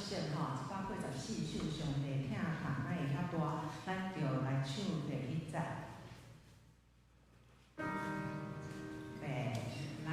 线吼，184首上地听唱，咱会遐大，咱就来唱第1节。来。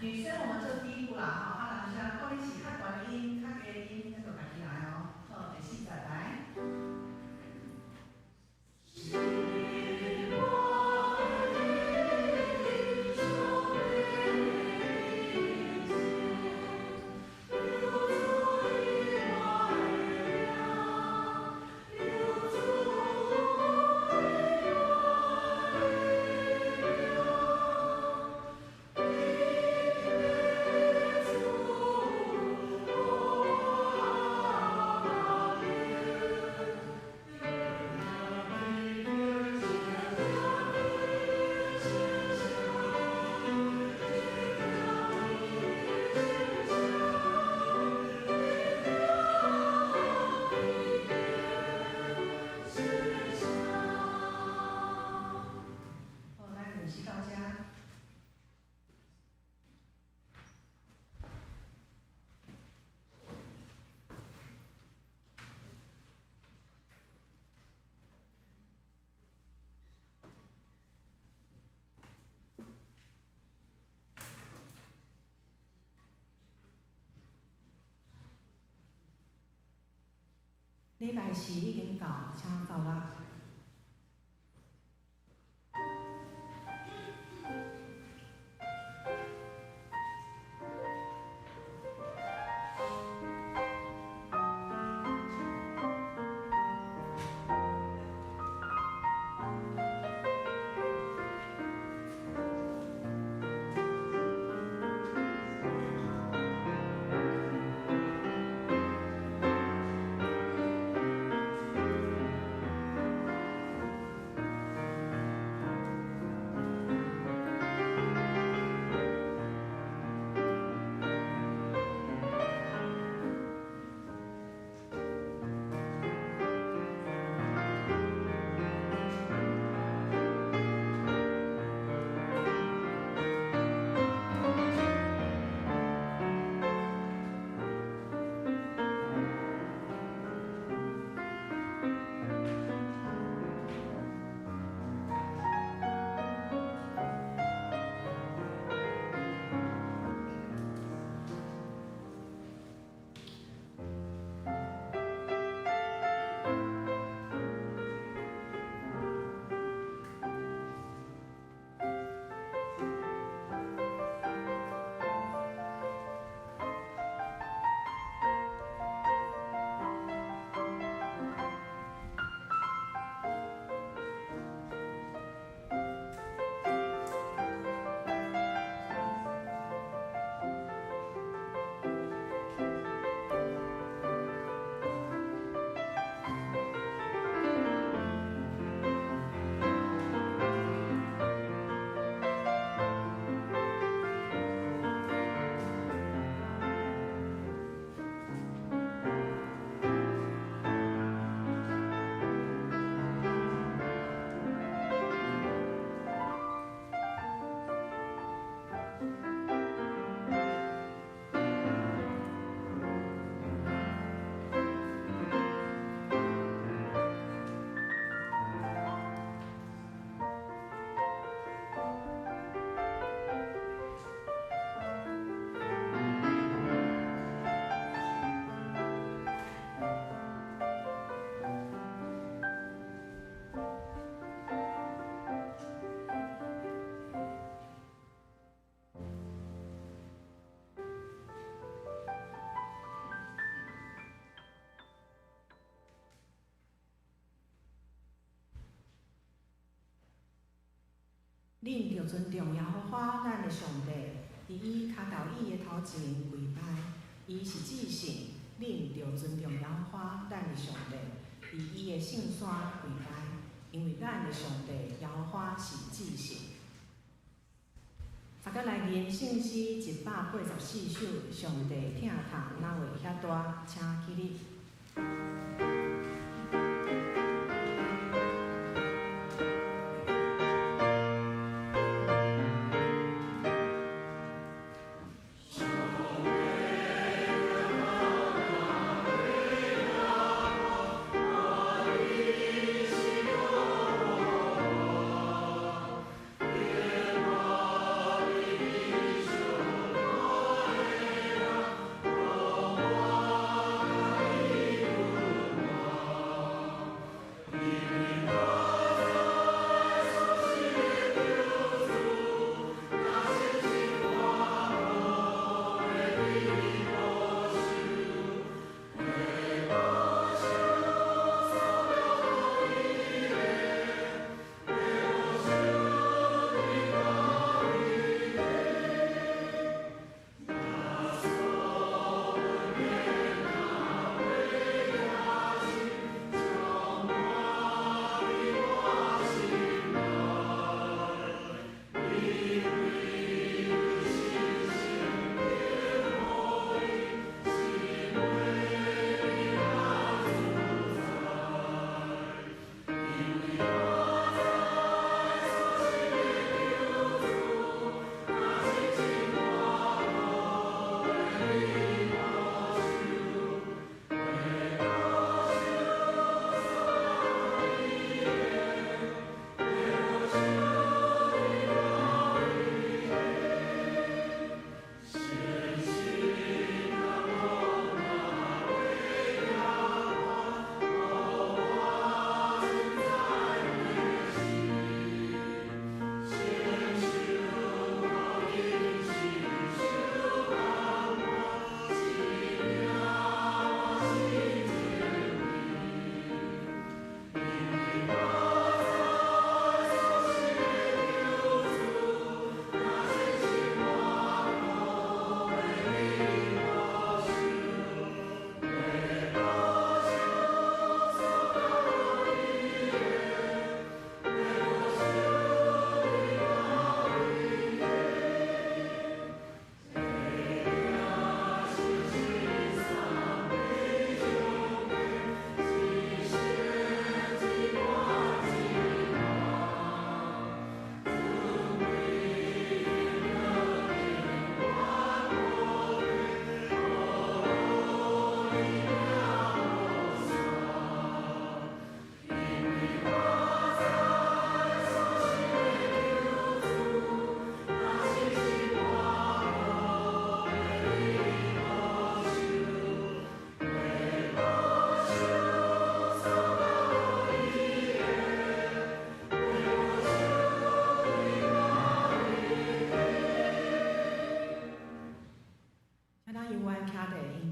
女生我们做第一步啦，哈，男生看你是较大的音、较低的音，那就家己来哦。好，第4节来。Oh 礼拜四已经到，请走啦。恁着尊重耶和华咱的上帝，伫伊骹头椅的头前跪拜，伊是至圣。恁着尊重耶和华咱的上帝，伫伊的圣山跪拜，因为咱的上帝耶和华是至圣。大家来念圣诗184首，上帝听读哪位遐大，请起立。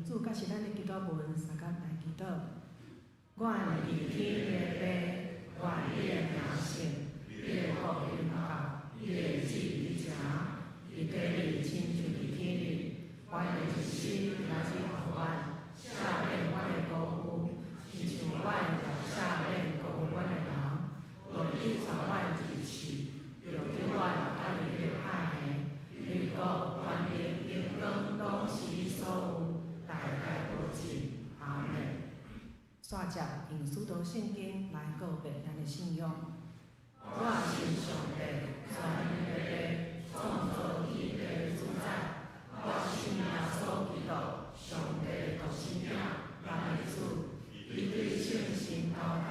主甲是咱的基督文，三甲来祈祷。愿伫天的父，愿你的名圣，你的国临到，你的旨意成，伫地里亲像伫天里。阮的一生来自乎阮，赦免阮的过犯，亲像阮也赦免过阮的人。若你传阮入去，就对阮安尼的歹行，你国权力、荣光，拢是你所有，大概无尽。阿门。煞接用许多圣经来告别咱的信仰。我是上帝，全能的父，创造天地的主宰。我信耶稣基督，上帝的独生子，咱的主，伊对圣神投胎，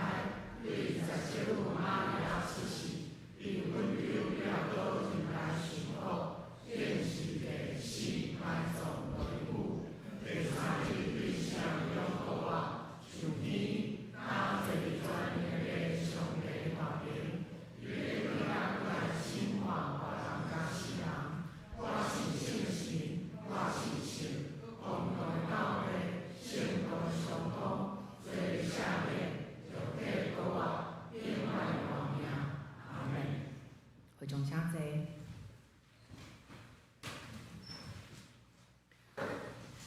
对十字路玛利亚出世，对温柔了倒人来受苦，变是地死，埋葬落骨，第三日对上永复活，上天当坐伫全能的上帝的大名，伊的力量来审判活人甲死人。我是圣神，我是圣，共同教会，圣道相通，做赦免，肉体国活，永远光明。阿门。会众请坐。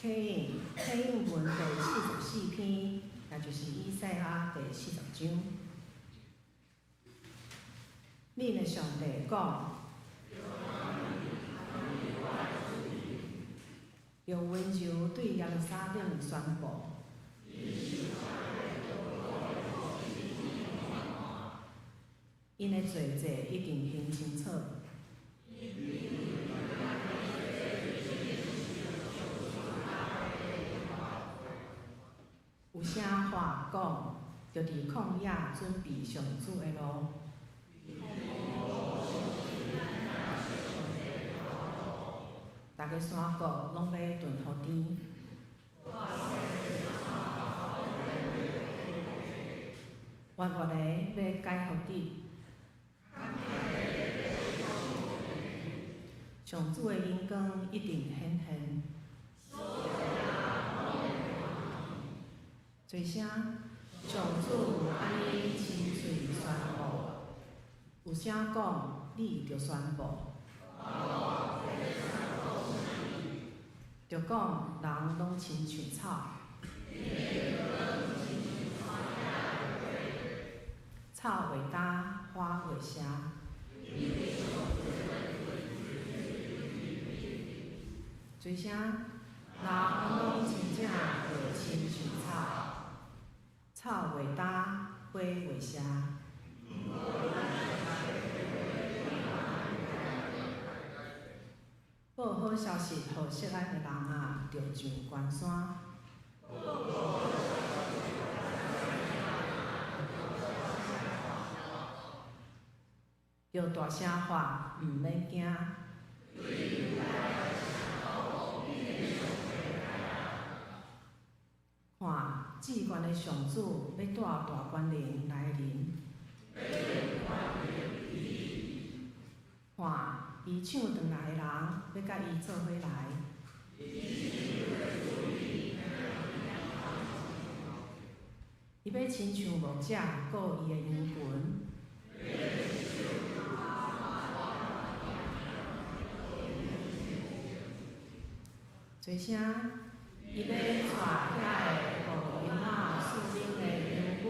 启应文第44篇，也就是以赛亚第40章。恁的上帝讲。用温柔对耶路撒冷宣布：因的罪债已经还清楚。有啥话讲，就伫旷野准备上主的路。大家山谷拢要顿好甜，弯弯的要解好滴。上主的荣光一定显现。做声，上主安尼亲嘴宣布，有啥讲，你着宣布。着讲人拢亲像草，草袂干，花袂谢。做声，人拢真正会亲像草，草袂干，花袂谢。报好消息，予惜咱的人啊，着上关山。着大声喊，毋免惊。看，至高的上主要带大官灵来临。看。伊抢转来的人，要甲伊做伙来。伊要亲像牧者顾伊的羊群。做声，伊要带遐个顾羊仔树顶的羊母，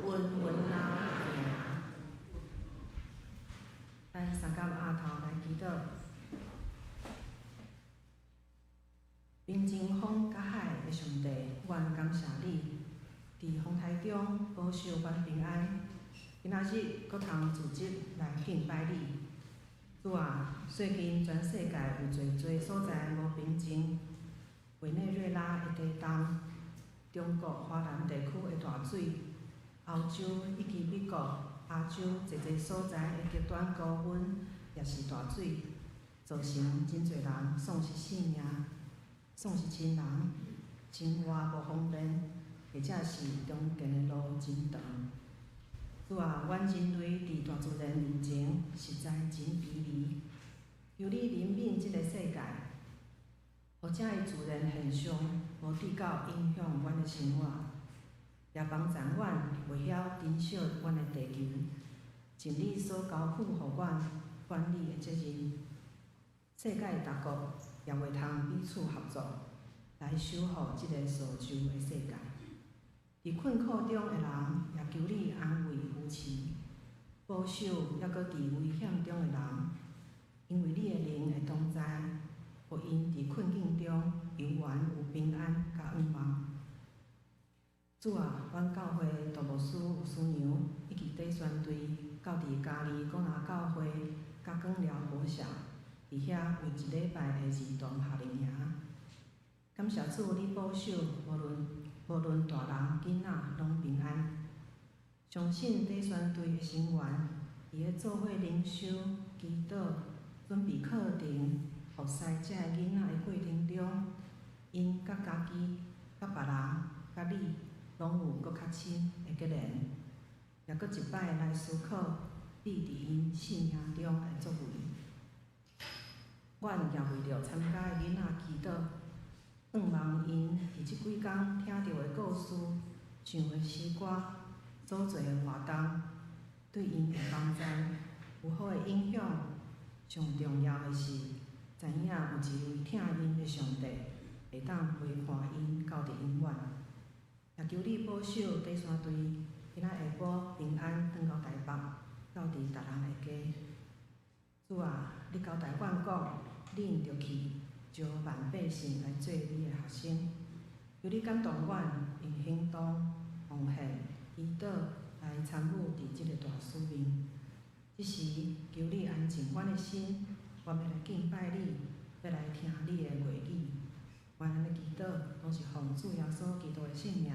稳稳啊行。咱三甲阿头来祈祷。平静风甲海的上帝，愿感谢你，伫风台中保守阮平安。今仔日搁通组织来敬拜你。主啊，最近全世界有侪侪所在无平静，委内瑞拉的地震，中国华南地区的大水，欧洲以及美国、亚洲侪所在的极端高温，也是大水，造成真侪人丧失性命，丧失亲人，生活无方便，或者是中间的路真长。主啊，阮人类伫大自然面前实在真卑微，求你怜悯即个世界，或者伊自然现象无直到影响阮的生活，也帮助阮袂晓珍惜阮的地球，尽力所交付互阮管理的责任。世界各国也袂通彼此合作，来守护即个所求的世界。伫困苦中的人，也求你安慰扶持，保守还阁伫危险中的人，因为你的灵会同在，互因伫困境中永远有平安甲盼望。主啊，阮教会大牧师有师娘以及短宣队，到伫嘉义广南教会甲广寮国小，伫遐为一礼拜的儿童夏令营。感谢主，你保守，无论大人囡仔拢平安。相信短宣队的成员，伫咧做伙灵修、祈祷、准备课程、服侍遮个囡仔的过程中，因甲家己、甲别人、甲你，拢有搁较深的结连，也搁一摆来思考你伫因生命中的作为。阮也为着参加的囡仔祈祷，盼望因伫即几工听到的故事、唱的诗歌、所做的活动，对因的帮助有好的影响。上重要的是，知影有一位听因的上帝，会当陪伴因到伫永远。也求你保守短宣队今仔下晡平安返到台北，到伫达人的家。主啊，你交代阮讲，恁着去招万百姓来做你的学生。求你感动阮，用行动、奉献、祈祷来参与伫即个大使命。即时求你安静阮的心，阮要来敬拜你，要来听你的话语。阮安尼祈祷，拢是奉主耶稣基督的圣名。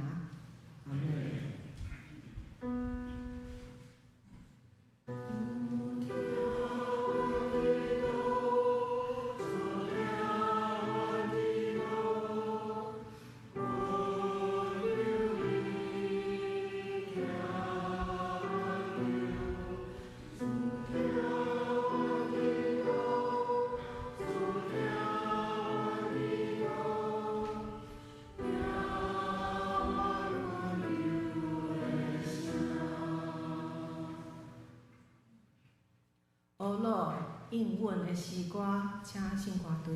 阿门。乌鲁应允的诗歌，请圣歌队。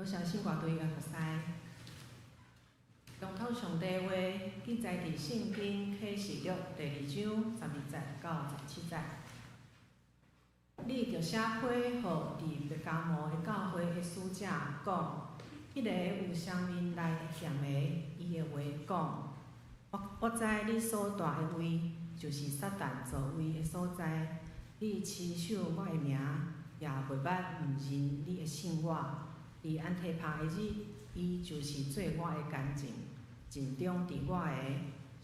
多谢信歌队嘅服侍。龙头上帝话记载伫圣经启示录第2章12节到17节。你着写批互伫别加摩的教会的使者讲，迄个有双面来欠的，伊的话讲，我知你所住的位，就是撒旦座位的所在。你持守我的名，也袂捌毋认你的信我。伫安提帕的日，伊就是做我的干净，尽忠伫我的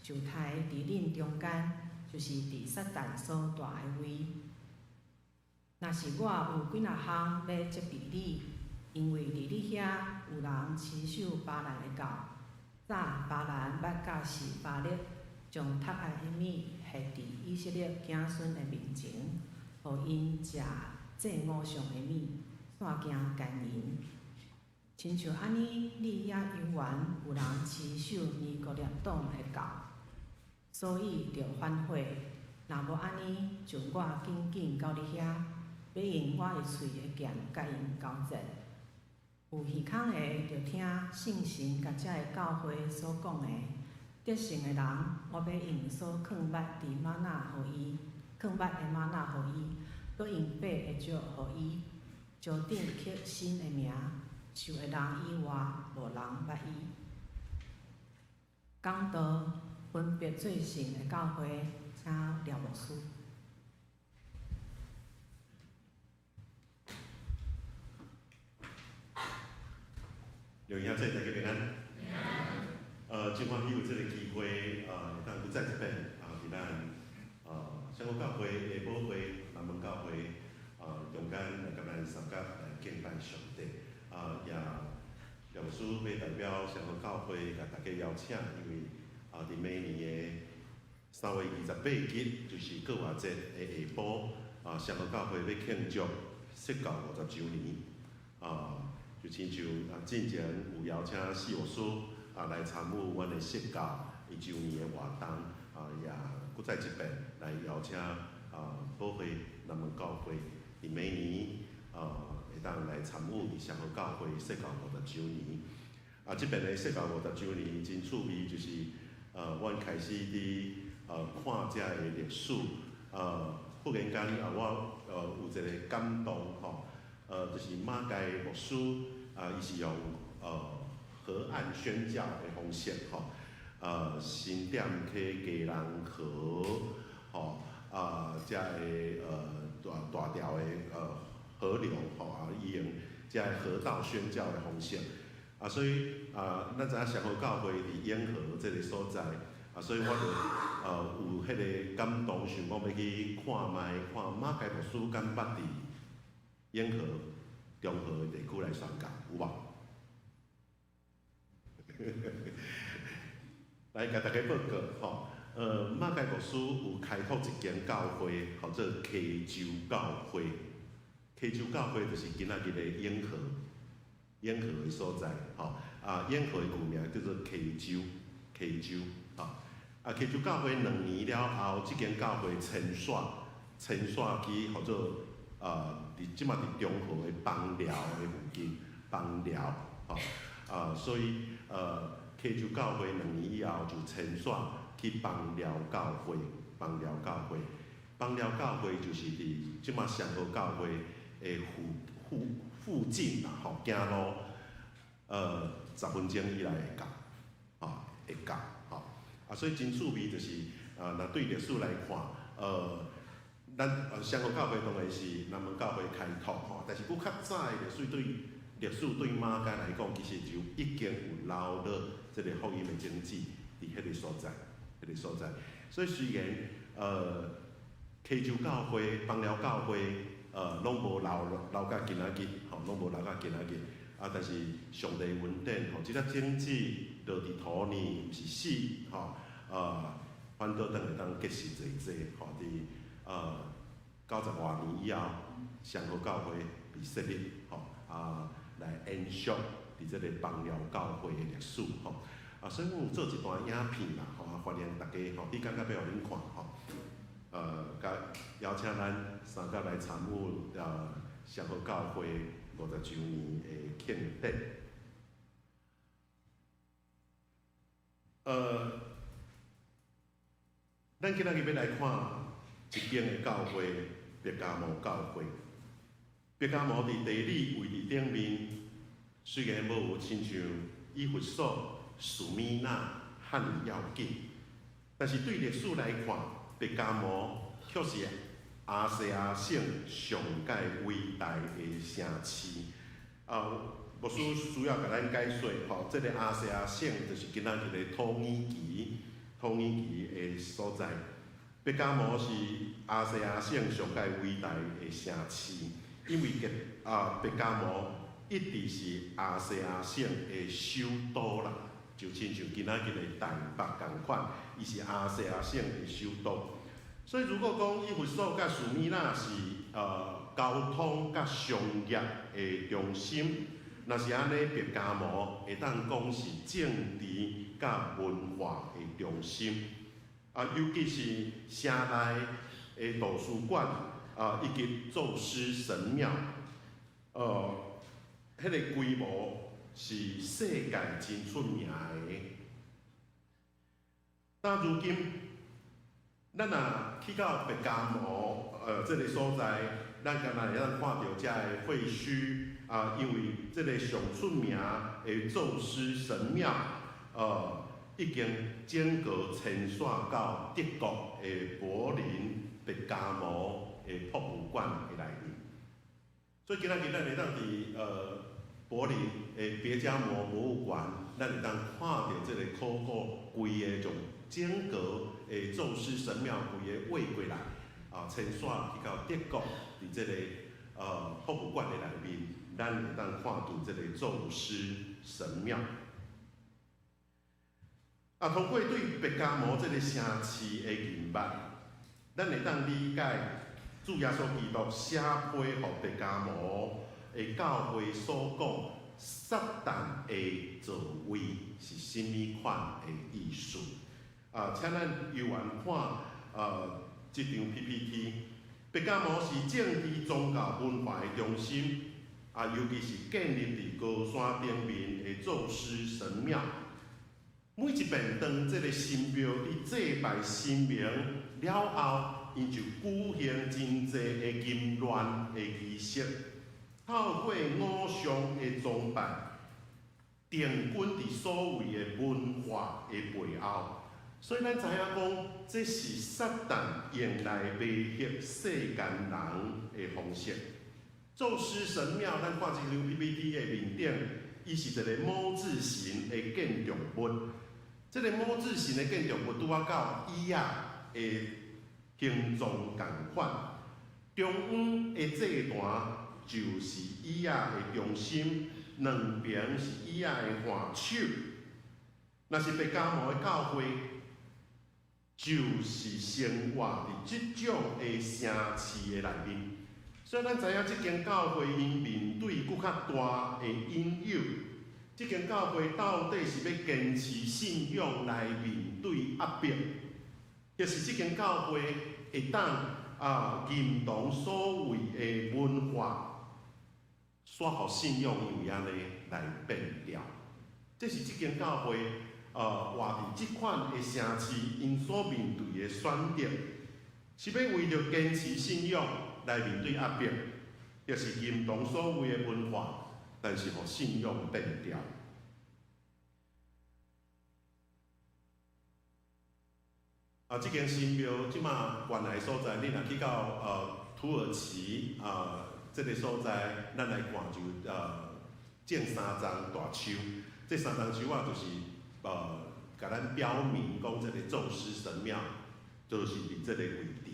受台伫恁中间，就是伫撒旦所住的位。若是我有几若项要责备你，因为伫你遐有人持守巴兰的教。早巴兰捌教示巴勒，将塔爱的米下伫以色列子孙的面前，互因食祭偶像的米，散行奸淫。亲像安尼，你也犹原有人持守尼古列党的教，所以着反悔。若无安尼，就我紧紧到你遐，要用我的喙的剑甲因交战。有耳孔的，着听圣神甲遮的教会所讲的。得胜的人，我要用所放捌伫玛纳互伊，放捌的玛纳互伊，搁用白的石互伊，招顶刻新的名。受的人以外，无人捌伊。讲道分别做神的教会，请廖牧师。有影仔大家平安。真欢喜有这个机会，会当再一遍伫咱香港教会、下堡会、南门教会中间来甲咱三甲来敬拜上帝。也廖牧师要代表香港教会甲大家邀请，因为伫每年的3月28日，就是过活节的下晡，香港教会要庆祝释教50周年。就亲像之前有邀请四牧师来参与阮的释教1周年的活动，也搁再一遍来邀请宝会南门教会伫每年会当来参与伫香港教会释教50周年。即边的释教50周年真趣味，就是阮开始伫看遮的历史，忽然间我有一个感动吼。就是马街牧师，伊是用河岸宣教的方式吼，新店去家人河吼，遮个大条的河流吼，伊用遮个河道宣教的方式，所以咱知影上河教会伫永和这个所在，所以我就有迄个感动，想讲要去看马街牧师敢捌伫永和、中和的地区来宣教，有无？来甲大家报告吼，马街牧师有开拓一间教会，叫做溪州教会。溪州教会就是今仔日的永和的所在，吼永和的旧名叫做溪州，吼溪州教会2年了后，即间教会迁徙去，叫做即马伫中和的枋寮的附近，枋寮吼，所以溪州教会2年以后就迁徙去枋寮教会，枋寮教会就是伫即马上河教会的附近啦，吼，行路10分钟以内会到，会到，所以真趣味就是，若对历史来看，咱上河教会当然是南门教会开拓吼，但是佫较早的历史对马街来讲，其实就已经有留了即个福音的踪迹伫迄个所在，所以虽然溪州教会、枋寮教会拢无留到今仔日，拢无留到今仔日，但是上帝恩典吼，即个种子落伫土里，毋是死反倒当会当结实济吼，伫90多年以后，上河教会被设立来延续伫即个枋寮教会的历史所以我有做一段影片啦欢迎大家你感觉要互恁看甲邀请咱三甲来参与上河教会50周年的庆典。咱今仔日要来看一间的教会，白加摩教会。白加摩伫地理位置顶面，虽然无有亲像以弗所、士米那遐尔要紧，但是对历史来看，白加摩却是亚细亚省上界伟大的城市。牧师需要甲咱解说，这个亚细亚省就是今仔日的土耳其的所在。白加摩是亚细亚省上界伟大的城市，因为白加摩一直是亚细亚省的首都啦，就亲像今仔日的台北同款，伊是亚细亚省的首都。所以如果讲以弗所甲士米那是交通甲商业的中心，若是安尼，白加摩会当讲是政治甲文化的中心。尤其是城内的图书馆以及宙斯神庙，迄个规模是世界真出名的。但如今，咱若去到白加摩这个所在，咱敢若会当看到遮个废墟因为这个上出名的宙斯神庙，已经整个迁徙到德国的柏林白加摩的博物馆的内面。所以今仔日咱会当伫柏林的别加摩博物馆，咱会当看到这个考古规个从整个的宙斯神庙规个挖过来，迁徙去到德国伫这个博物馆的内面，咱会当看到这个宙斯神庙。通过对白加摩这个城市的认捌，咱会当理解主耶稣基督写批予白加摩的教会所讲撒旦的座位是甚物款的意思。请咱游玩看这张 PPT。白加摩是政治、宗教、文化的中心，尤其是建立伫高山顶面的宙斯神庙。每一遍当这个神庙伫祭拜神明了后，因就举行真济的淫乱的仪式，透过偶像的装扮，定军伫所谓的文化的背后。所以咱知影讲，这是撒旦用来迷惑世间人的方式。宙斯神庙，咱看这张 PPT 的面顶，伊是一个母字形的建筑物。这个母字形的建筑物拄仔到椅仔的形状同款，中央的祭坛就是椅仔的中心，两边是椅仔的环手。若是白加摩的教会，就是生活伫即种的城市的内面。所以咱知影，即间教会因面对搁较大的引诱。即间教会到底是要坚持信仰来面对压迫，还是即间教会会当认同所谓的文化，煞互信仰因为安尼来变调？这是即间教会活伫即款的城市因所面对的选择，是要为着坚持信仰来面对压迫，还是认同所谓的文化？但是，互信仰变调。这间神庙即马原来所在，你若去到土耳其这个所在，咱来看就建三张大树。这三张树就是甲咱表明讲，这个宙斯神庙就是伫这个位置。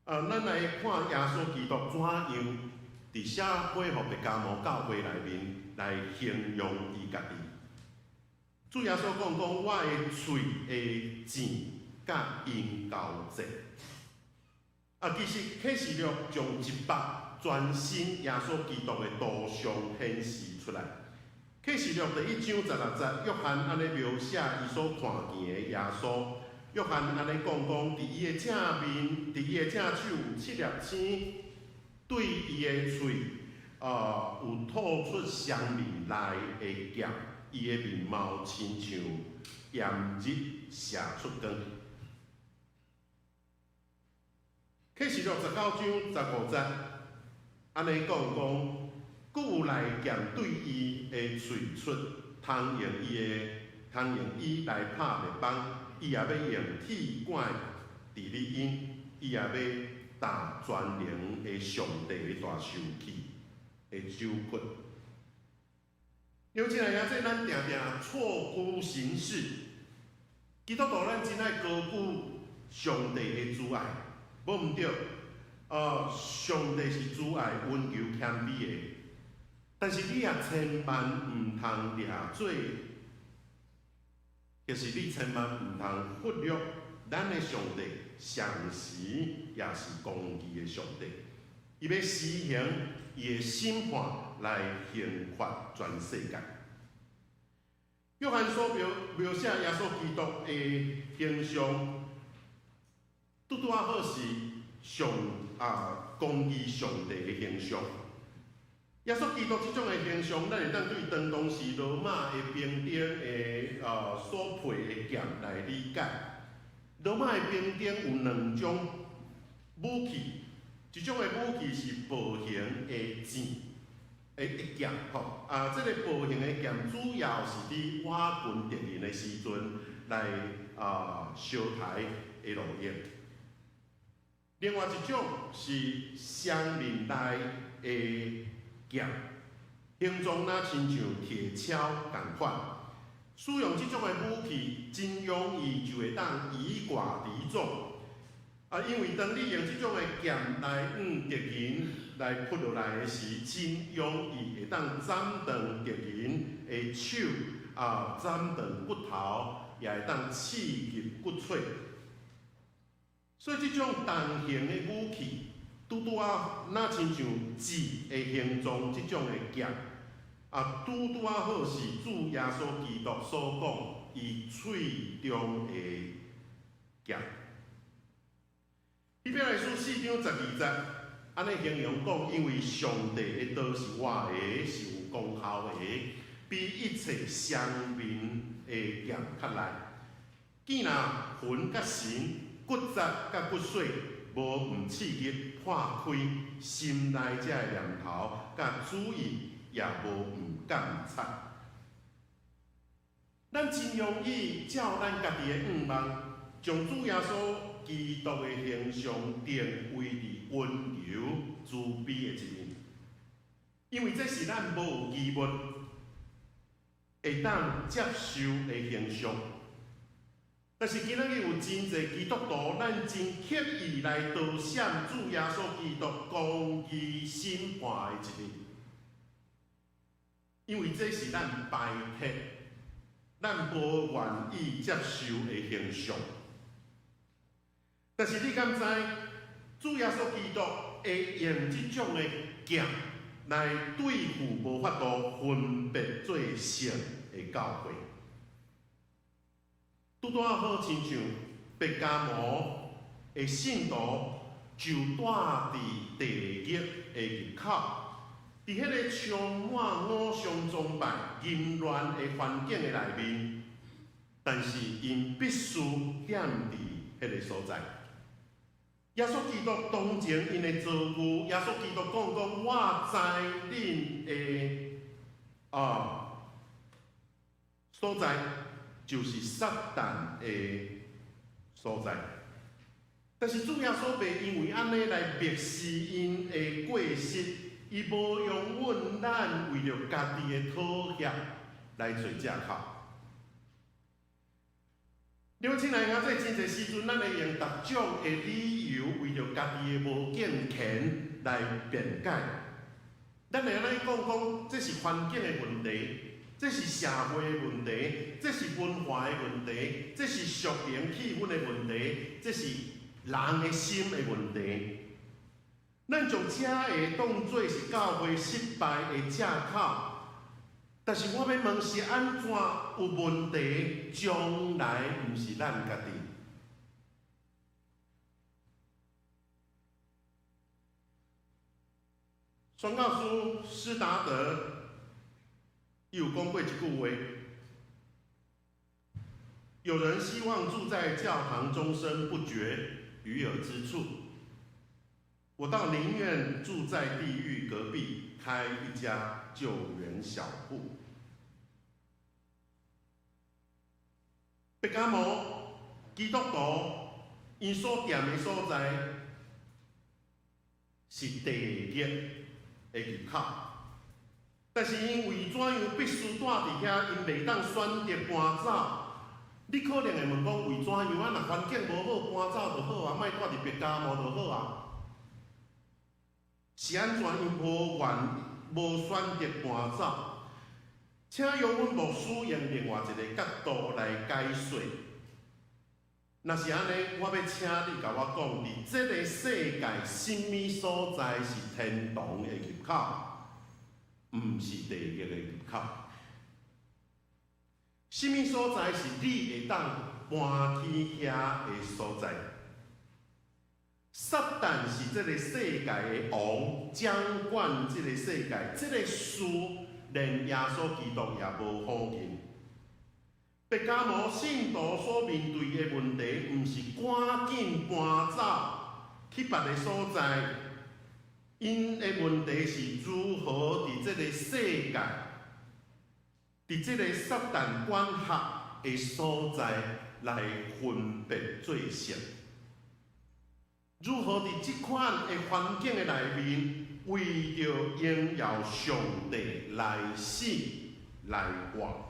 咱来看耶稣基督怎样伫写批予白加摩教会内面来形容伊家己。主耶稣讲我的嘴的钱甲因交际。其实启示录将一百全新耶稣基督的图像显示出来。启示录第1章16节，约翰安尼描写伊所看见的耶稣。约翰安尼讲伫伊的正面，伫伊的正手有7粒星。对伊的喙有吐出香味来的咸，伊的面貌亲像炎日射出光。启示录19章15节，安尼讲，故有来咸对伊的喙出，通用伊来拍灭邦，伊也要用铁管治理因，伊也要打全能的上帝的大受器的手骨。因为这这咱定定错估形势，基督徒咱真爱高举上帝的主爱，无毋对。上帝是主爱温柔谦卑的，但是你也千万毋通掠做，就是你千万毋通忽略咱的上帝，常时也是公义的上帝，伊要施行伊的审判来刑罚全世界。约翰所描写耶稣基督的形象，拄拄啊好是公义上帝的形象。耶稣基督这种的形象，咱会当对当当时罗马的兵丁的所配的剑来理解。罗马的兵丁有2种武器，一种的武器是步行的剑。剑吼，这个步行的剑主要是伫瓦军敌人的时阵来烧台的路用。另外一种是双面来的剑，形状若亲像铁锹共款。使用这种的武器，真容易就会当以寡敌众。因为当你用这种的剑来敌人来扑落来的时，真容易会当斩断敌人的手，斩断骨头，也会当刺入骨髓。所以这种重型的武器，拄拄若亲像戟的形状，这种的剑，拄拄好是主耶稣基督所讲伊喙中的剑。希伯来书4章12节，安尼形容讲，因为上帝的道是活的，是有功效的，比一切双面的剑较利。见若魂甲神、骨节甲骨髓，无毋刺激破开心内这个念头，甲主意也无毋监察。咱真容易照咱家己的愿望，将主耶稣基督的形象定位伫温柔、慈悲的一面，因为这是咱无有疑问会当接受的形象。但是今仔日有真侪基督徒，咱真刻意来盗闪主耶稣基督公义审判的一面，因为这是咱排斥、咱无愿意接受的形象。但是你敢知，主耶稣基督会用这种的剑来对付无法度分别做圣的教会？拄拄好亲像白加摩的信徒，就住伫地狱的入口，伫迄个充满偶像崇拜、淫乱的环境的内面，但是因必须踮伫迄个所在。耶稣基督同情因的遭遇，耶稣基督讲，我知恁的所在，就是撒旦的所在。但是主耶稣袂因为安尼来蔑视因的过失，伊无用阮咱为着家己的妥协来做借口。了亲爱的，这真侪时阵，咱会用各种的理由，为着家己的无敬虔来辩解。咱会安尼讲，这是环境的问题，这是社会的问题，这是文化的问题，这是属灵气氛的问题，这是人的心的问题。咱将这个当作是教会失败的借口。但是我要问是安怎有问题？将来毋是咱家己。宣教师施达德伊有讲过一句话：有人希望住在教堂终身不绝与有之处，我倒宁愿住在地狱隔壁，开一家救援小铺。白加摩基督徒因所踮的所在是地狱的入口，但是因为怎样必须住伫遐，因袂当选择搬走。你可能会问讲，为怎样啊？若环境无好，搬走就好啊，莫住伫白加摩就好啊。是安怎？因无选择搬走。请由阮牧师用另外一个角度来解说。若是安尼，我要请你甲我讲，伫即个世界，什么所在是天堂的入口，毋是地狱的入口？什么所在是你会当搬去遐的所在？撒旦是即个世界的王，掌管即个世界，即个事连耶稣基督也无否认。白加摩信徒所面对的问题，毋是赶紧搬走去别个所在，因的问题是如何伫即个世界，伫即个撒旦管辖的所在来分别做成。如何伫即款的环境的内面，为着荣耀上帝来死来活？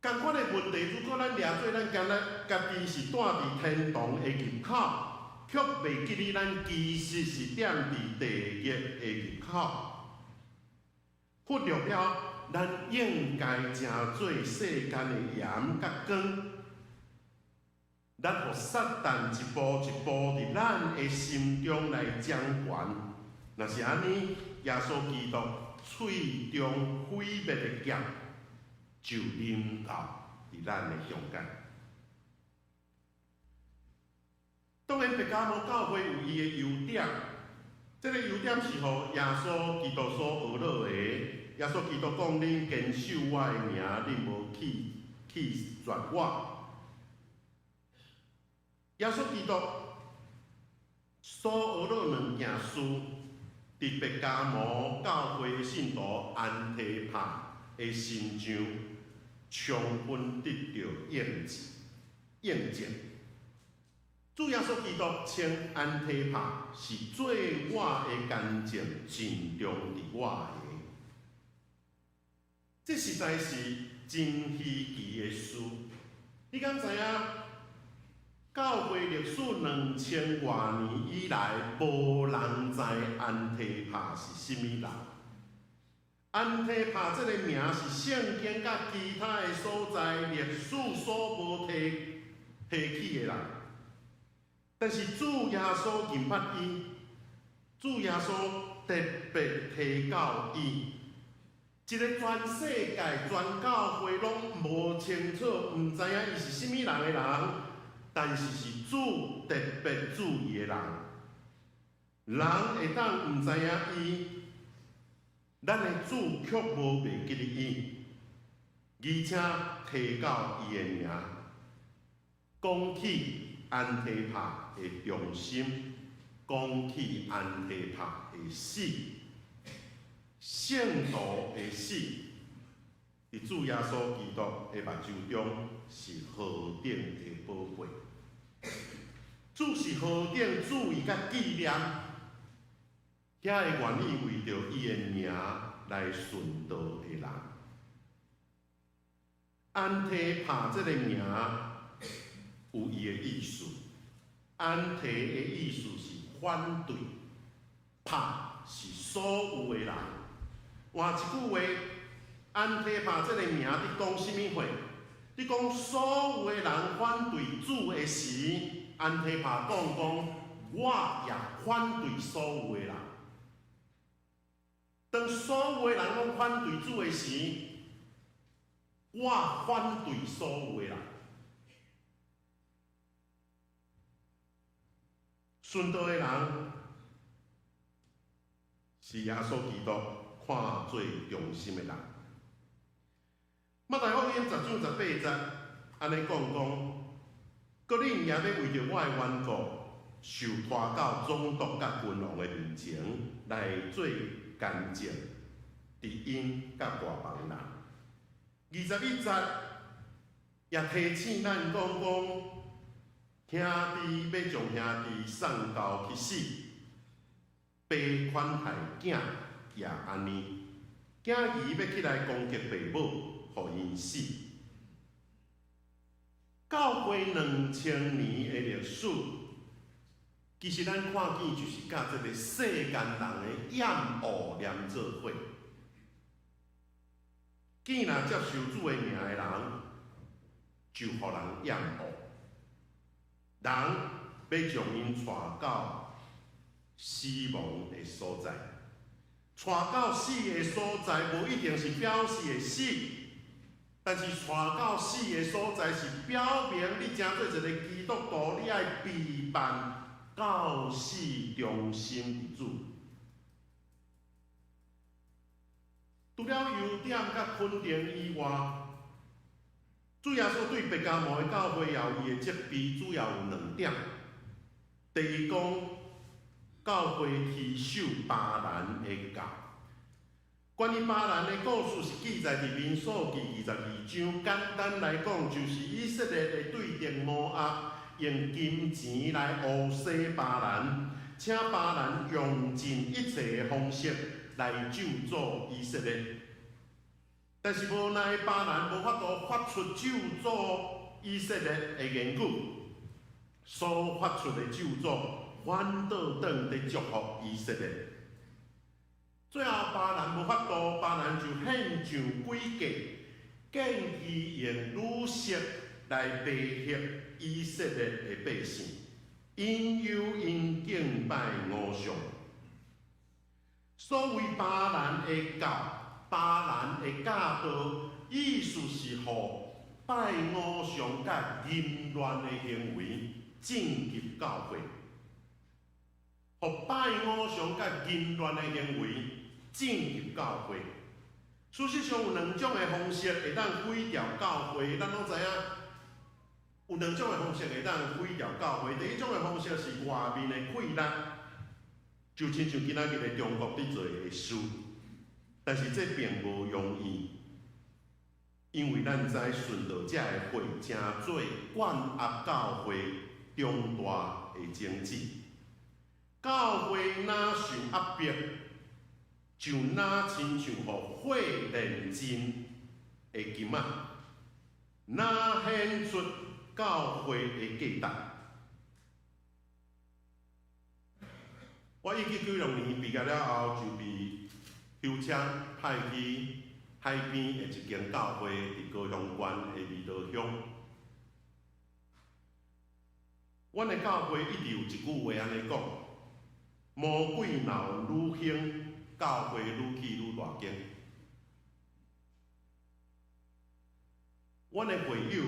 同款的问题，如果咱掠做咱今日家己是住伫天堂的入口，却袂记哩咱其实是踮伫地狱的入口，忽略了咱应该正做世间的盐甲光，咱互撒旦一步一步伫咱的心中来掌权。若是安尼，耶稣基督喙中毁灭的剑就临到伫咱的中间。当然，白加摩教会有伊的优点，这个优点是互耶稣基督所学落的。耶稣基督讲：“恁坚守我的名，恁无弃绝我。”耶稣基督所学落两件事，伫白加摩教会的信徒安提帕的心上，充分得到验证。主耶稣基督称安提帕是做我的干净，尽忠伫我的。这实在是真稀奇的事。你敢知影？教会历史2000多年以来，无人知安提帕是甚物人。安提帕这个名是圣经甲其他的所在历史所无提起的人。但是主耶稣认捌伊，主耶稣特别提到伊。一个全世界、全教会拢无清楚、毋知影伊是甚物人的人，但是是主特别注意的人。人会当毋知影伊，咱的主却无袂记哩伊，而且提到伊的名，讲起安提帕的忠心，讲起安提帕的死。圣徒的死，伫主耶稣基督的目睭中是何等的宝贵。主是何等注意甲纪念，遐会愿意为着伊的名来顺道的人。安提帕这个名有伊的意思，安提的意思是反对，帕是所有的人。换一句话，安提帕这个名伫讲什么话？伫讲所有的人反对主的时，安提帕讲我也反对所有的人。当所有的人拢反对主的时，我反对所有的人。顺道的人是耶稣基督看做中心的人。马太福音10章18节安尼讲，搁恁也要为着我的缘故，受拖到总督甲君王的面前来做干净、伫因甲外邦人。21节也提醒咱讲，兄弟要将兄弟送交去死，爸款待囝也安尼，囝儿要起来攻击爸母，互因死。教会2000年的历史，其实咱看见就是甲这个世间人的厌恶连做伙。既然接受主的名的人，就互人厌恶。人要将因带到死亡的所在，带到死的所在，无一定是表示会死，但是带到死的所在是表明你真做一个基督徒，你爱避慢到死忠心的主。除了优点甲肯定以外，主耶稣对白加摩的教会也有伊的责备，主要有2点。第一讲，教会持守巴兰的教。关于巴兰的故事是记载伫民数记22章，简单来讲就是以色列会对敌摩押用金钱来讹洗巴兰，请巴兰用尽一切的方式来咒诅以色列。但是无奈巴兰无法度发出咒诅以色列的言语，所发出的咒诅反倒转伫祝福以色列。最后巴兰无法度，巴兰就献上鬼价，建议用女色来威胁以色列的百姓，引诱因敬拜偶像。所谓巴兰的教。巴兰的教导，意思是互拜偶像甲淫乱的行为进入教会，互拜偶像甲淫乱的行为进入教会。事实上有2种的方式会当毁掉教会，咱拢知影。有2种的方式会当毁掉教会。第一种的方式是外面的溃烂，就亲像今仔日的中国伫做的事。但是这并无容易，因为咱知顺道者的会真做灌压教会重大的政治。教会若受压迫，就若亲像互火炼尽的金仔，若显出教会的价值。我1996年毕业了后，就被抽签派去海边的一间教会，伫高雄县的美道乡。阮的教会一直有一句话安尼讲：魔鬼闹愈兴，教会愈起愈大间。阮的会友，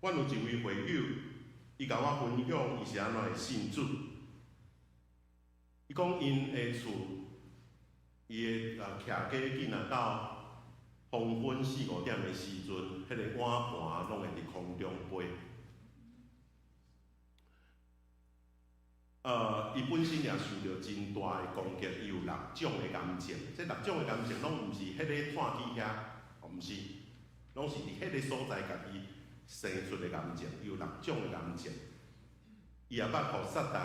阮有一位会友，伊甲我分享伊是安怎会信主。伊讲因的厝。伊的徛家囡仔到黄昏4、5点的时阵，迄个碗盘拢会伫空中飞。伊本身也受到真大的攻击，伊有6种的癌症。这6种的癌症拢毋是迄个炭气遐，毋是，拢是伫迄个所在家己生出的癌症。伊有6种的癌症。伊也捌互撒旦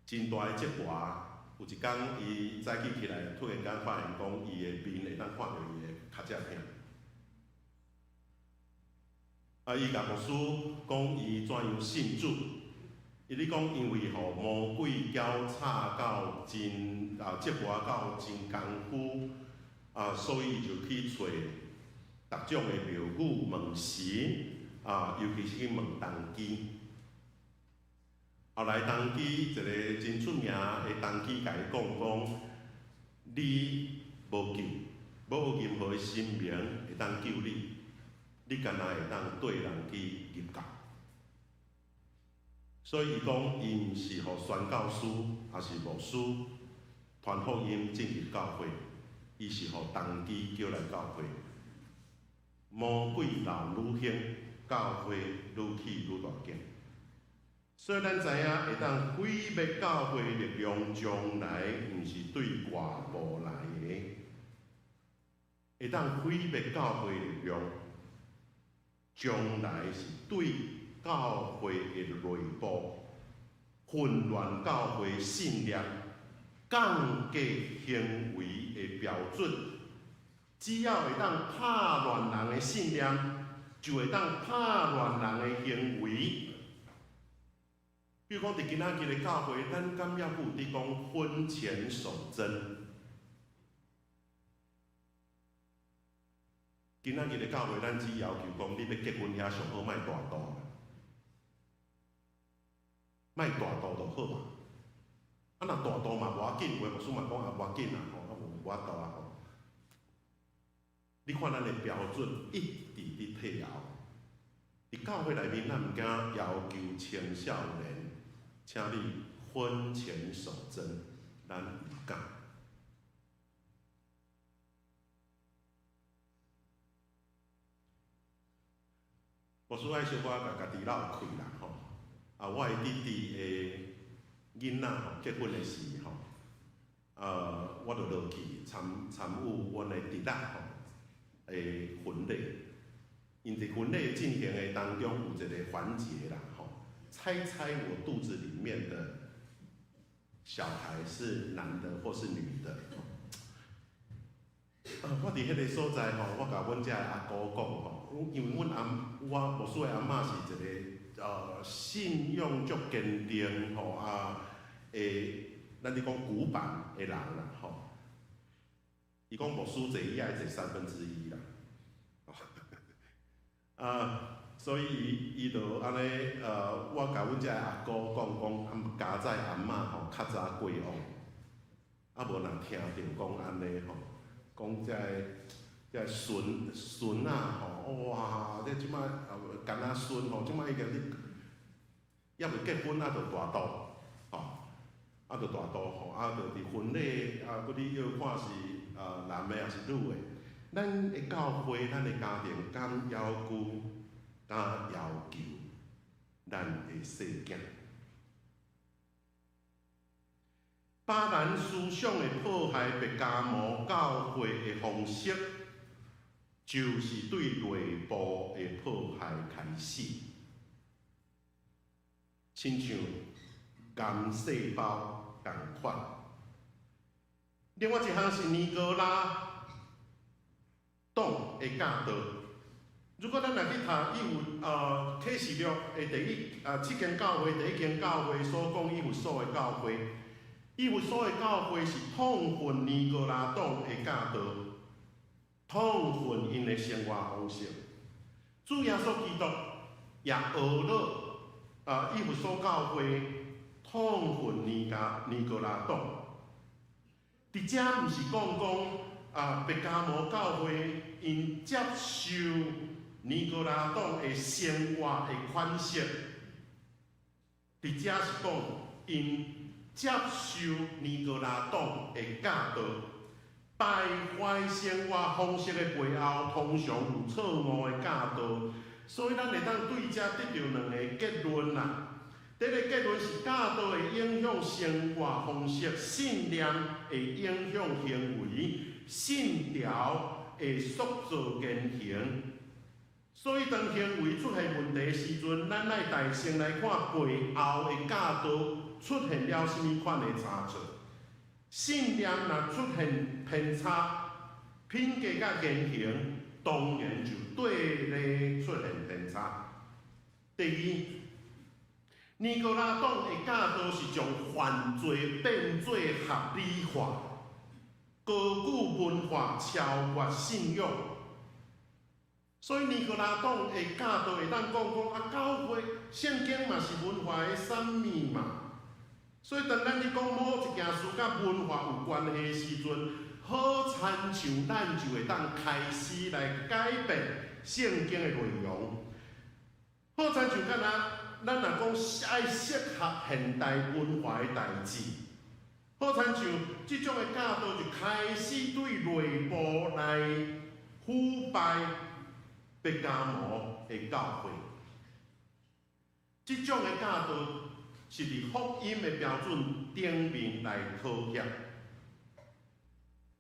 真大的折磨。有一天，伊早起起来，突然间发现讲，伊的面会当看到伊的脚趾疼。伊甲牧师讲，伊怎样信主？伊咧讲，因为互魔鬼搅吵到真折磨到真功夫所以伊就去找各种的庙宇问神尤其是去问童基。后来童基一个真出名的童基甲伊讲，你无救，无任何的神明会当救你，你干那会当对人去入教。所以伊讲，伊毋是互宣教师，也是牧师，传福音进入教会，伊是互同期叫来教会。魔鬼闹愈兴，教会愈起愈大间。所以咱知影会当毁灭教会力量，将来毋是对外部来的，会当毁灭教会力量，将来是对教会的内部混乱教会信念、降低行为的标准。只要会当拍乱人的信念，就会当拍乱人的行为。比如讲，伫今仔日的教会，咱敢也有伫讲婚前守贞。今仔日的教会，咱只要求讲，你要结婚遐上好，莫大度，莫大度就好嘛。啊，若大度嘛无要紧，有的牧师嘛讲啊无要紧啊，吼，啊无法度啊吼。你看咱的标准一直伫退后，伫教会内面，咱毋敢要求青少年，请你婚前守贞，咱毋敢。牧师爱小可甲家己闹开啦吼，啊，我的弟弟的囡仔吼结婚的时吼，我就落去参与阮的弟弟吼。婚礼，因伫婚礼进行的当中有一个环节啦，吼，猜猜我肚子里面的小孩是男的或是女的。我伫迄个所在吼，我甲阮遮的阿姑讲吼，因为我牧师的阿嬷是一个信仰足坚定吼咱咧讲古板的人啦吼。伊讲牧师坐伊爱坐1/3啦，所以伊就安尼我甲阮遮阿姑讲，家在阿嬷吼较早过往，无人听着讲安尼吼，讲遮孙啊吼，哇，即摆干仔孙吼，即摆已经还未结婚就大肚吼，就大肚吼，就伫婚礼佫你要看是。男的也是女的，咱的教会、咱的家庭敢要求、敢要求咱的细囝。巴兰思想的迫害别加摩教会的方式，就是对内部的迫害开始，亲像癌细胞同款。另外一项是尼哥拉党的教导。如果咱来去读，伊有启示录的7间教会，第1间教会所讲以弗所的教会，以弗所的教会是痛恨尼哥拉党的教导，痛恨因的生活方式。主耶稣基督也学了以弗所教会痛恨尼哥拉党。伫遮毋是讲别加摩教会因接受尼哥拉党的生活的款式，伫遮是讲因接受尼哥拉党的教导，败坏生活方式的背后，通常有错误的教导，所以咱会当对遮得到2个结论啦。第一个结论是教导会影响生活方式，信念会影响行为，信条会塑造言行。所以当行为出现问题的时阵，咱爱大声来看背后的教导出现了什么款的差错。信念若出现偏差，品格甲言行当然就对咧出现偏差。第二，尼哥拉党的教导是将犯罪变做合理化，高举文化超越信仰。所以尼哥拉党的教导会当讲教会圣经嘛是文化的产物嘛。所以当咱咧讲某一件事甲文化有关系的时阵，好亲像咱就会当开始来改变圣经的内容。好亲像咱若讲爱适合现代文化的代志，好亲像即种的教导就开始对内部来腐败别加摩的教会。即种的教导是伫福音的标准顶面来讨厌。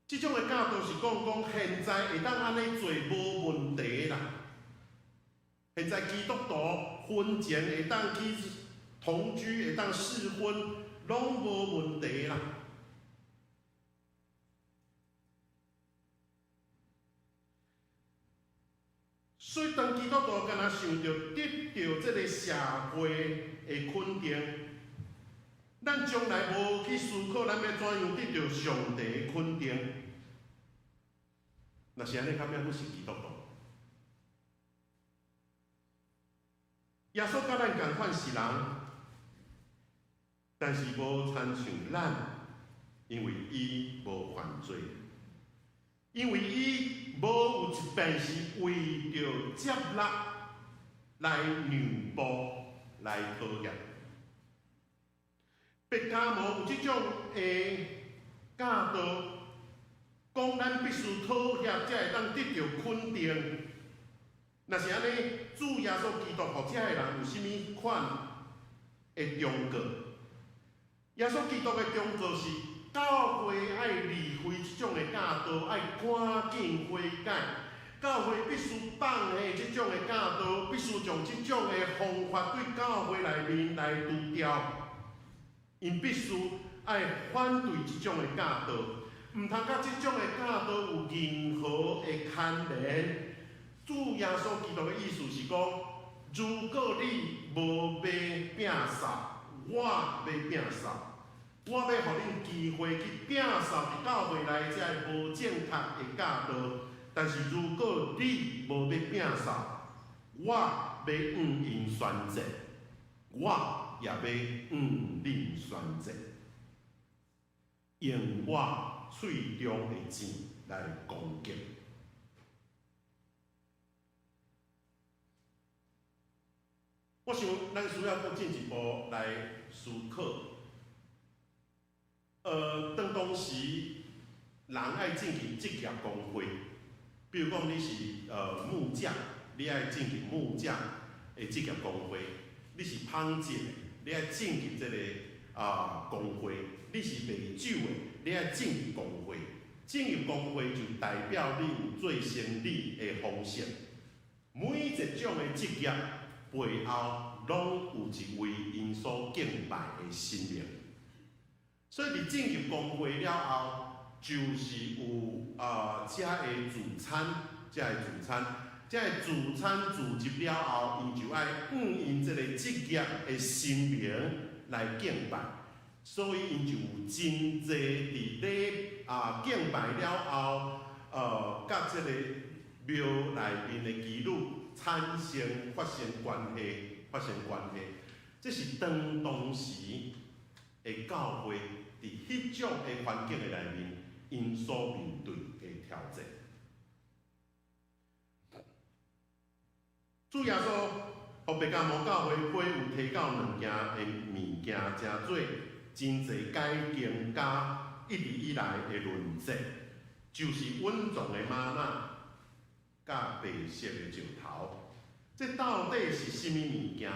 即种的教导是讲现在会当安尼做无问题啦。现在基督徒婚前会当去同居，会当试婚，拢无问题啦。所以，当基督徒敢若想着得到这个社会的肯定，咱从来无去思考咱要怎样得到上帝的肯定。若是安尼，较免不是基督徒。耶稣甲咱共款是人，但是无亲像咱，因为伊无犯罪，因为伊无有一遍是为着接纳来让步来讨厌。别加无有即种的教导，讲咱必须讨厌，才会当得到肯定。若是安尼，主耶稣基督互遮个人有甚物款的忠告？耶稣基督的忠告是，教会爱离开即种的教导，爱赶紧悔改。教会必须放下即种的教导，必须将即种的方法对教会内面来除掉。因必须爱反对即种的教导，毋通甲即种的教导有任何的牵连。主耶稣基督的意思是讲，如果你无要摒扫，我要摒扫，我要互恁机会去摒扫伫教会内遮无正确的教导。但是如果你无要摒扫，我要因选择，我也要恁选择，用我喙中的舌来攻击。我想，咱需要搁进一步来思考。当当时人爱进行职业工会，比如讲你是木匠，你爱进行木匠的职业工会；你是烹饪的，你爱进行这个工会；你是卖酒的，你爱进入工会。进入工会就代表你有做生意的方式。每一种的职业背后拢有一位因所敬拜的神明，所以伫进入工会了后，就是有遮的自产，遮的自产自入了后，因就爱因这个职业的神明来敬拜，所以因就有真济伫咧敬拜了后，甲这个庙内面的基律发生关系，这是当时的教会伫迄种的环境的内面，因所面对的挑战。主耶稣互白加摩教会有提到两件的物件，诚做真侪解经家一直以来的论证，就是稳重的玛纳甲白色的石头。这到底是甚物物件？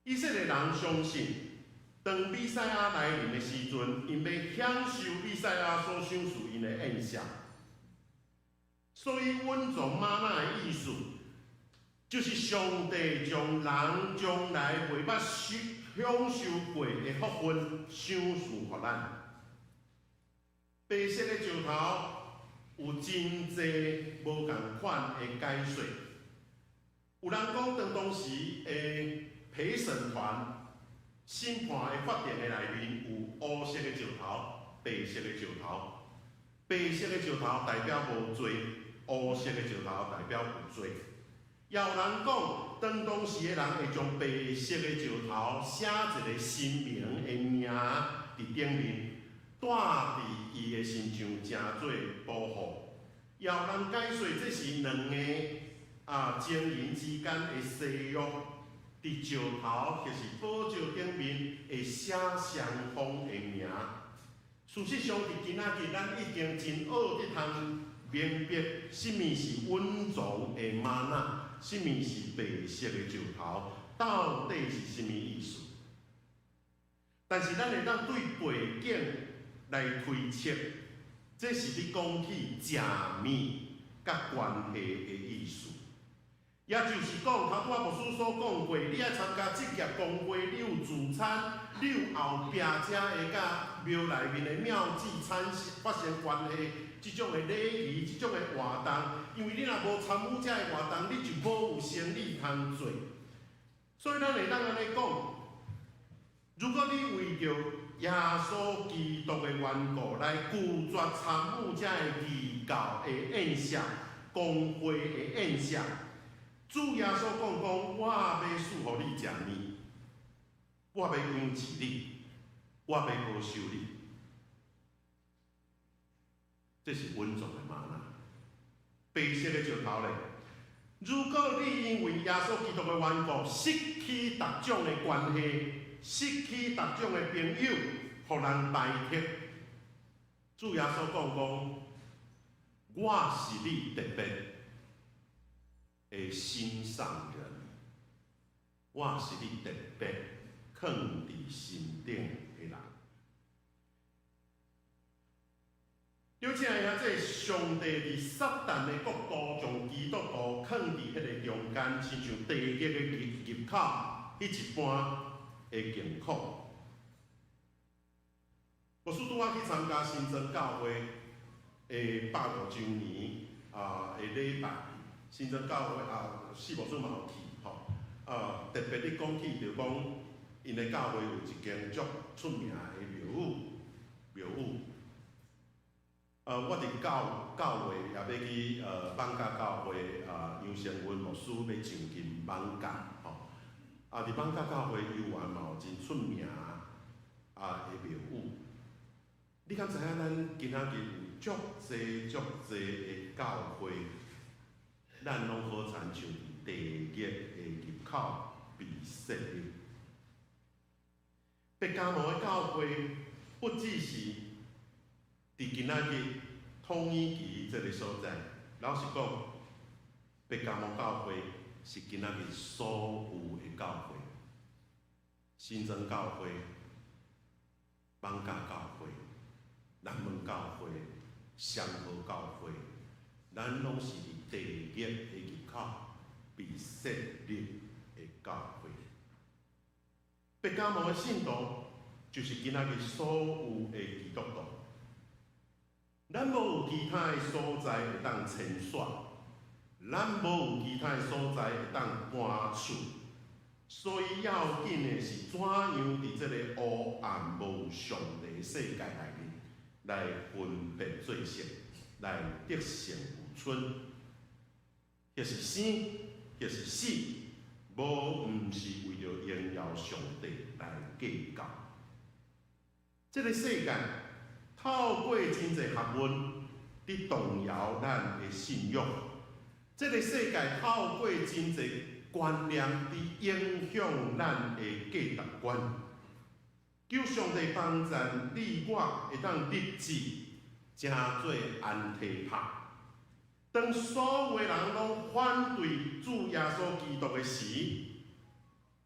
以色列人相信，当弥赛亚来临的时阵，因要享受弥赛亚所享受因的宴席。所以稳重玛纳的意思，就是上帝将人将来未捌享受过的福分赏赐予咱。白色的石头有真济无共款的解说。有人讲，当时的陪审团审判的法庭的内面有乌色的石头、白色的石头。白色的石头代表无罪，乌色的石头代表有罪。也有人讲，当时的人会将白色的石头写一个神明的名伫顶面，带伫伊的身上，诚做保护。也有人解说，这是两个情人之间的誓约，伫伫石头或是宝石顶面会写双方的名。事实上，伫今仔日咱已经真学得通明白什么是稳重的玛纳，什么是白色的石头，到底是什么意思？但是咱会当对背景来推测，这是你讲起食物甲关系的意思。也就是讲，头拄仔牧师所讲过，你爱参加职业公会，你有自产，你有后壁才会甲庙内面的庙祭发生关系，即种的礼仪，即种的活动，因为你若无参与这个活动，你就无有生意通做。所以咱会当安尼讲，如果你为着耶稣基督的缘故来拒绝参与这个异教的宴席、公会的宴席，主耶稣讲，我要赐予你食物，我要养治你，我要保守你，这是稳重的玛纳。白色的石头咧，如果你因为耶稣基督的缘故，失去各种的关系，失去各种的朋友，互人排斥，主耶稣讲，我是你特别的心上人，我是你特别放伫心顶的人。了解下，这上帝伫撒旦的国度，将基督徒放伫迄个中间，亲像地狱的入口迄一般的境况。牧师拄仔去参加新增教会的100周年的礼拜。新增教会四牧师嘛有去吼，特别你讲起就讲，因的教会有一间足出名的庙宇。我伫教会也要去邦家教会杨成云牧师要上进邦家吼，伫邦家教会游玩嘛有真出名的庙宇。你敢知影咱今仔日有足济的教会？咱拢好亲像伫地狱的入口被设立。白加毛的教会不只是伫今仔日统一期这个所在，老实讲，白加毛教会是今仔日所有的教会，新增教会、邦家教会、南门教会、香河教会，咱拢是伫地狱的入口被设立的教会。白加毛的信徒就是今仔日所有的基督徒。咱无有其他的所在会当牵线，咱无有其他的所在会当搬出，所以要紧的是怎样伫这个黑暗无上帝的世界内面来分别做色，来得胜有春。或是生，或是死，毋是为着荣耀上帝来计较。这个世界透过真侪学问，伫动摇咱的信仰；这个世界透过真侪观念，伫影响咱的价值观。求上帝帮助你我会当立志，真做安提帕。当所有人拢反对主耶稣基督的时，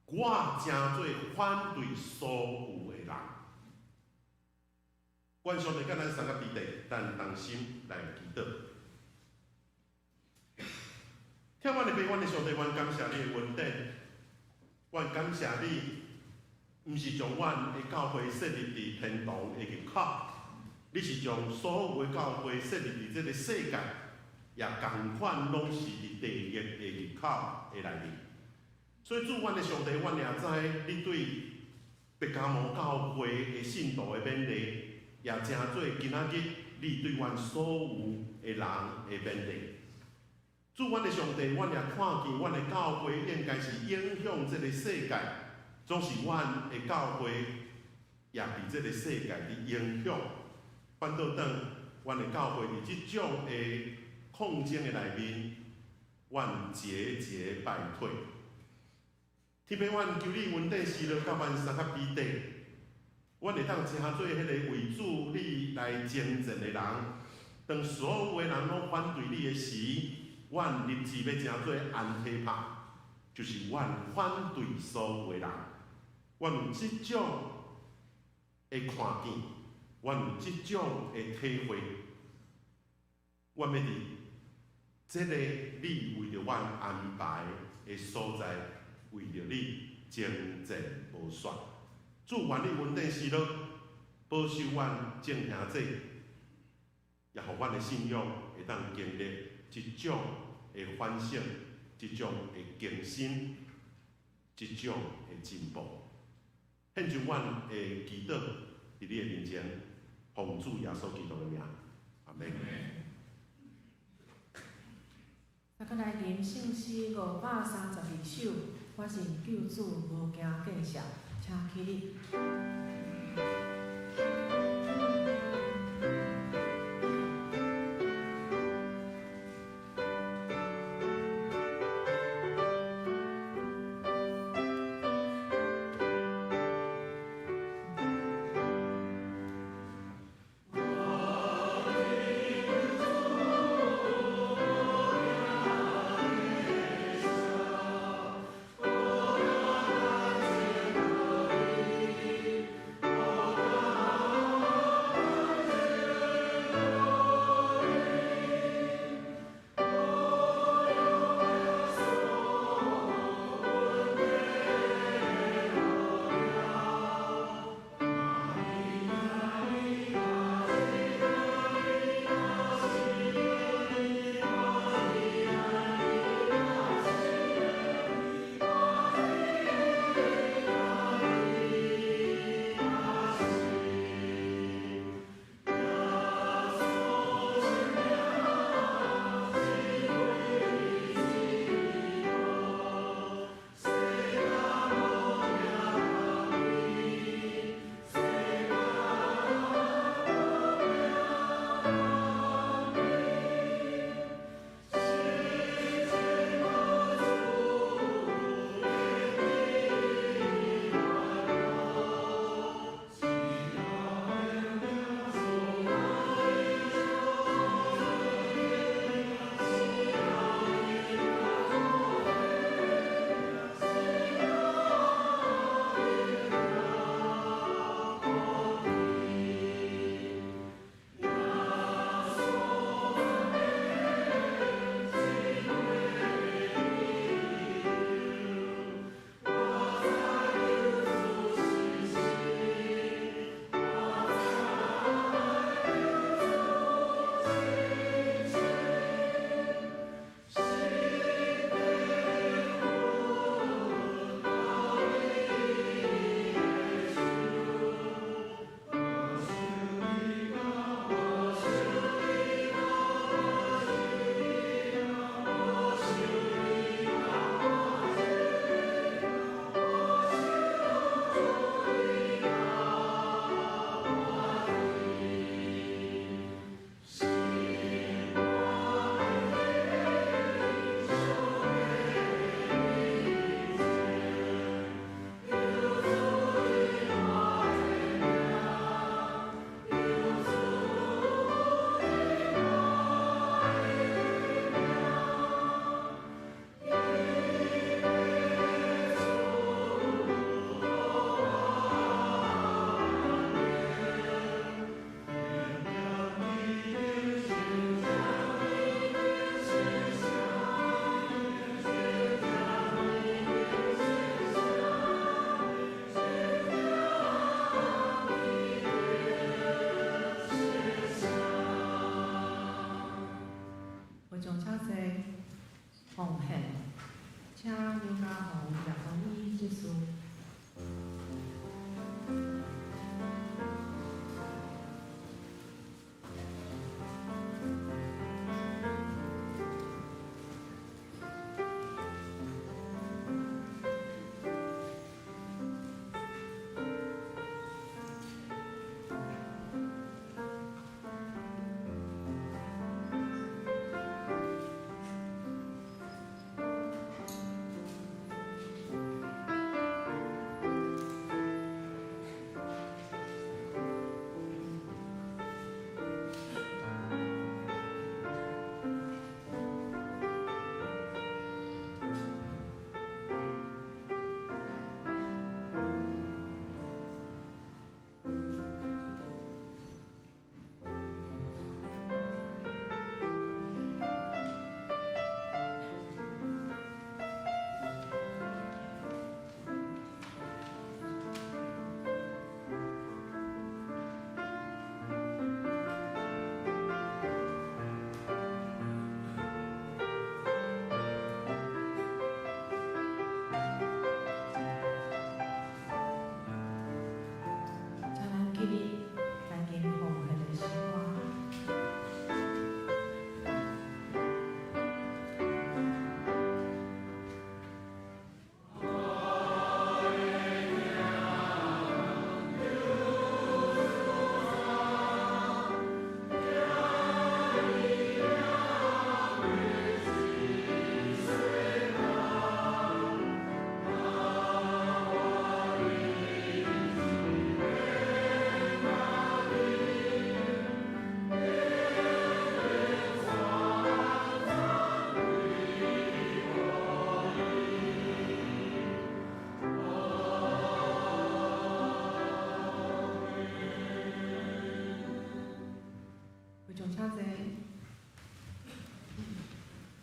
我真做反对所有的人。愿上帝甲咱三个弟弟，咱同心来祈祷。听阮的爸，阮的上帝，阮感谢你的恩典，阮感谢你，毋是将阮的教会设立伫天堂的入口，你是将所有的教会设立伫这个世界。也同款，拢是伫地狱的入口的内面。所以，主阮的上帝，阮也知你对白加毛教会的信徒的勉励，也真做今仔日你对阮所有的人的勉励。主阮的上帝，阮也看见阮的教会应该是影响这个世界，总是阮的教会也被这个世界的影响。反倒当阮的教会伫即种的抗争的内面，阮节节败退。特别阮求你稳定时落到万三较比底，阮会当真做迄个为主你来征战的人。当所有的人拢反对你的时，阮立志要真做安提帕，就是阮反对所有的人。阮有即种的看见，阮有即种的体会，阮要伫即个你为着阮安排的所在，为着你征战无选。主愿你稳定时落，保守阮众兄弟，也互阮的信仰会当经历即种的反省，即种的更新，即种的进步。献上阮的祈祷，伫你的面前，奉主耶稣基督的名，阿门。再搁来念圣诗532首，我是救主无惊见笑，请起立。奉献，请刘家宏、叶宏义结束。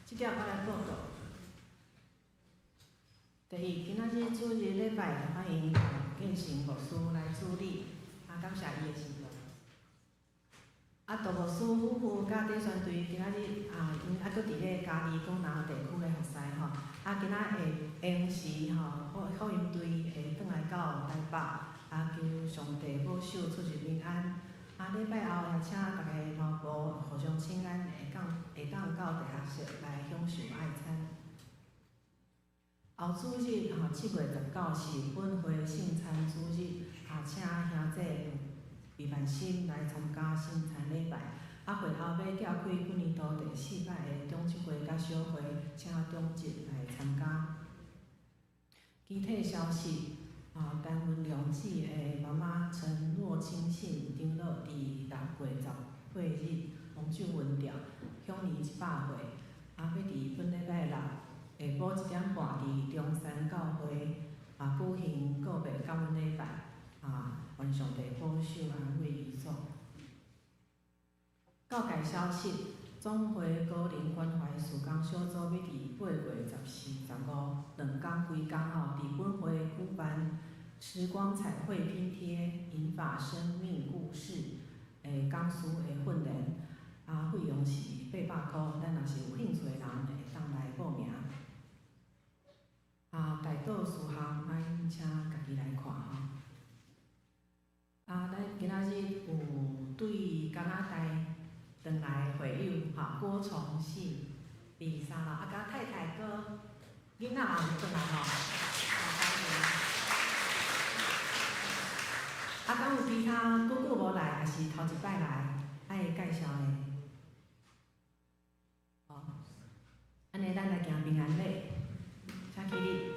即点我来报告。第一，今仔日主日礼拜欢迎建成牧师来主理，感谢伊的时间。杜牧师夫妇甲底宣队今仔日因搁伫咧嘉义广南地区咧服侍吼，今仔下暝时福音队会转来到台北，求上帝保守出入平安。礼拜后也请大家同步互相请安，会当到地下室来享受爱餐。后主日7月19是本会圣餐主日，请兄弟备万心来参加圣餐礼拜。会后要召开本年度第4摆的中集会甲小会，请中职来参加。具体消息，陈文良子的妈妈陈若清信长老伫6月10日黄酒文调，享年100岁。要伫本礼拜六下晡1点半伫中山教会举行告别感恩礼拜，愿上帝保守安慰遗嘱。告解消息，总会高龄关怀事工小组要伫8月14、15两天规工伫本会举办时光彩绘拼贴引发生命故事讲师的训练，费用是800块，咱若是有兴趣的人会当来报名。大道事项，咱请家己来看吼。咱今仔日有对加拿大转来的会友郭崇信第3楼，甲太太哥囡仔嘛有转来吼，敢有其他久久无来，还是头一摆来，爱介绍的？安尼咱来行平安礼，请起立。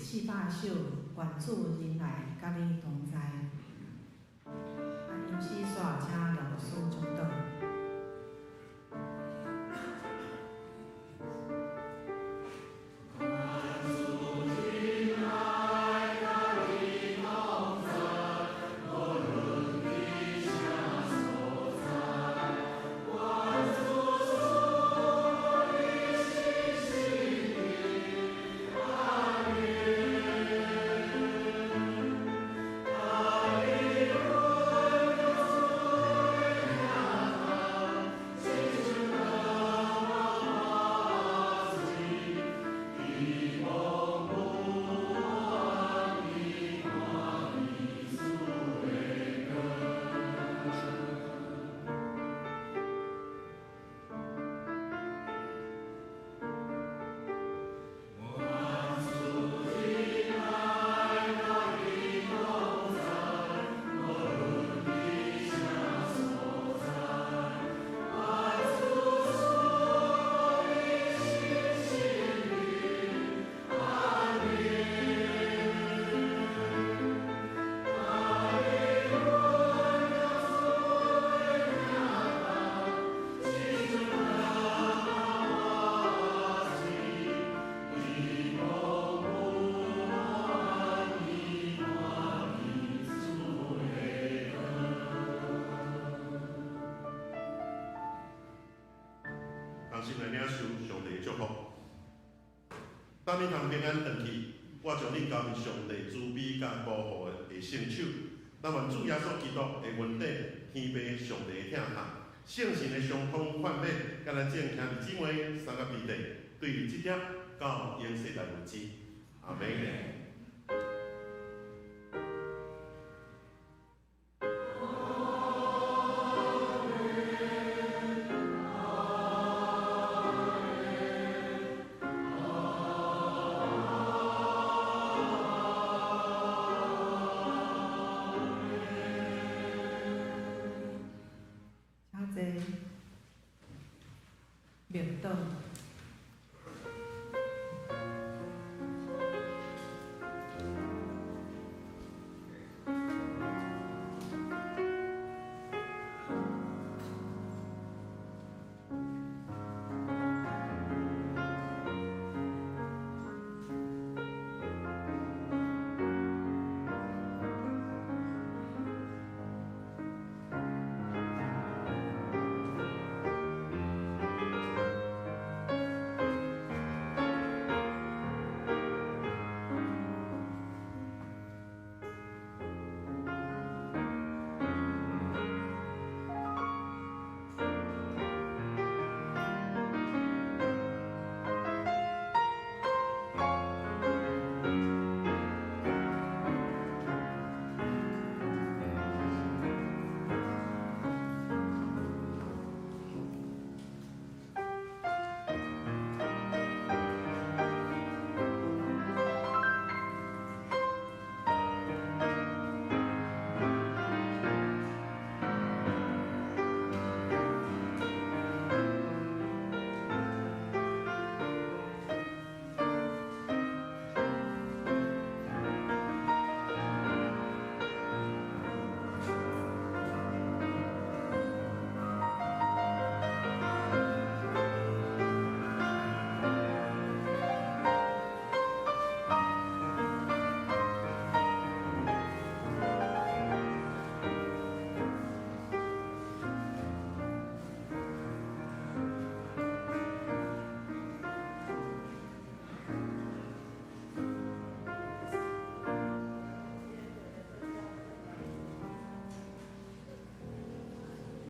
400首愿主人来甲你同在。吟诗煞，请的。同心来领受上帝的祝福。当你通平安回去，我将你交予上帝慈悲甲保护的圣手。但愿主耶稣基督的恩典、天父上帝的疼爱、圣神的相通劝勉，甲咱正兄弟姊妹三个弟弟，对这点到永世来为止。阿门。明道。